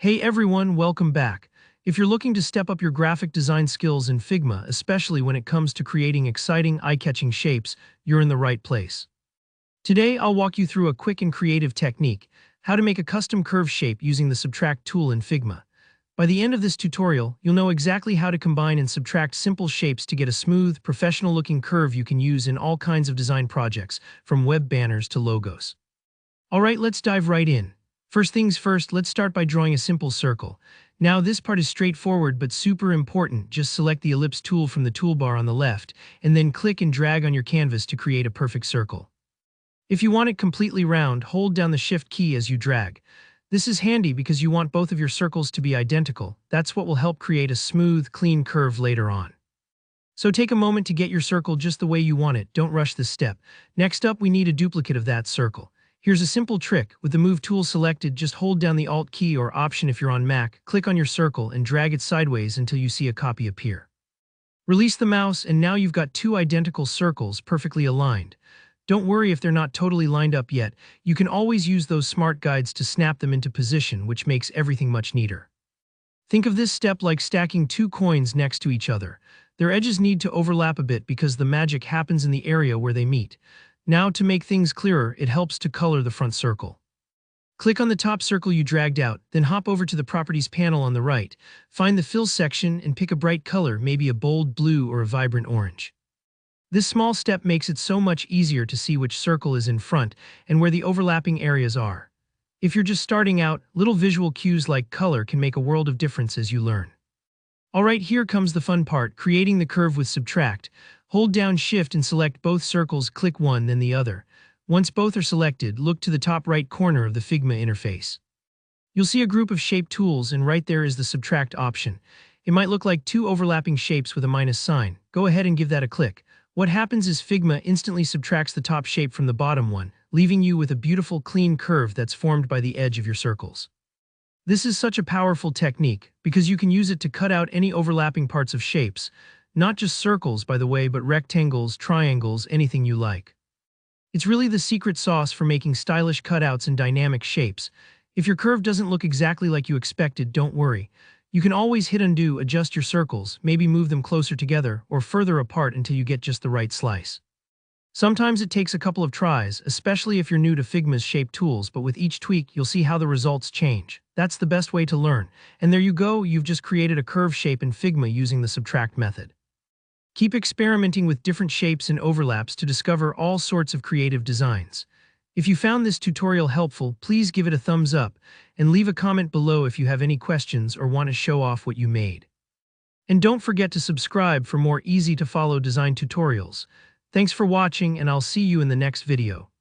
Hey everyone, welcome back. If you're looking to step up your graphic design skills in Figma, especially when it comes to creating exciting, eye-catching shapes, you're in the right place. Today, I'll walk you through a quick and creative technique, how to make a custom curve shape using the Subtract tool in Figma. By the end of this tutorial, you'll know exactly how to combine and subtract simple shapes to get a smooth, professional-looking curve you can use in all kinds of design projects, from web banners to logos. Alright, let's dive right in. First things first, let's start by drawing a simple circle. Now, this part is straightforward but super important. Just select the ellipse tool from the toolbar on the left, and then click and drag on your canvas to create a perfect circle. If you want it completely round, hold down the Shift key as you drag. This is handy because you want both of your circles to be identical. That's what will help create a smooth, clean curve later on. So take a moment to get your circle just the way you want it. Don't rush this step. Next up, we need a duplicate of that circle. Here's a simple trick. With the Move tool selected, just hold down the Alt key or Option if you're on Mac, click on your circle and drag it sideways until you see a copy appear. Release the mouse and now you've got two identical circles perfectly aligned. Don't worry if they're not totally lined up yet. You can always use those smart guides to snap them into position, which makes everything much neater. Think of this step like stacking two coins next to each other. Their edges need to overlap a bit because the magic happens in the area where they meet. Now, to make things clearer, it helps to color the front circle. Click on the top circle you dragged out, then hop over to the Properties panel on the right. Find the Fill section and pick a bright color, maybe a bold blue or a vibrant orange. This small step makes it so much easier to see which circle is in front and where the overlapping areas are. If you're just starting out, little visual cues like color can make a world of difference as you learn. Alright, here comes the fun part, creating the curve with Subtract. Hold down Shift and select both circles, click one then the other. Once both are selected, look to the top right corner of the Figma interface. You'll see a group of shape tools and right there is the Subtract option. It might look like two overlapping shapes with a minus sign. Go ahead and give that a click. What happens is Figma instantly subtracts the top shape from the bottom one, leaving you with a beautiful clean curve that's formed by the edge of your circles. This is such a powerful technique because you can use it to cut out any overlapping parts of shapes. Not just circles, by the way, but rectangles, triangles, anything you like. It's really the secret sauce for making stylish cutouts and dynamic shapes. If your curve doesn't look exactly like you expected, don't worry. You can always hit undo, adjust your circles, maybe move them closer together or further apart until you get just the right slice. Sometimes it takes a couple of tries, especially if you're new to Figma's shape tools, but with each tweak, you'll see how the results change. That's the best way to learn. And there you go, you've just created a curve shape in Figma using the Subtract method. Keep experimenting with different shapes and overlaps to discover all sorts of creative designs. If you found this tutorial helpful, please give it a thumbs up and leave a comment below if you have any questions or want to show off what you made. And don't forget to subscribe for more easy-to-follow design tutorials. Thanks for watching, and I'll see you in the next video.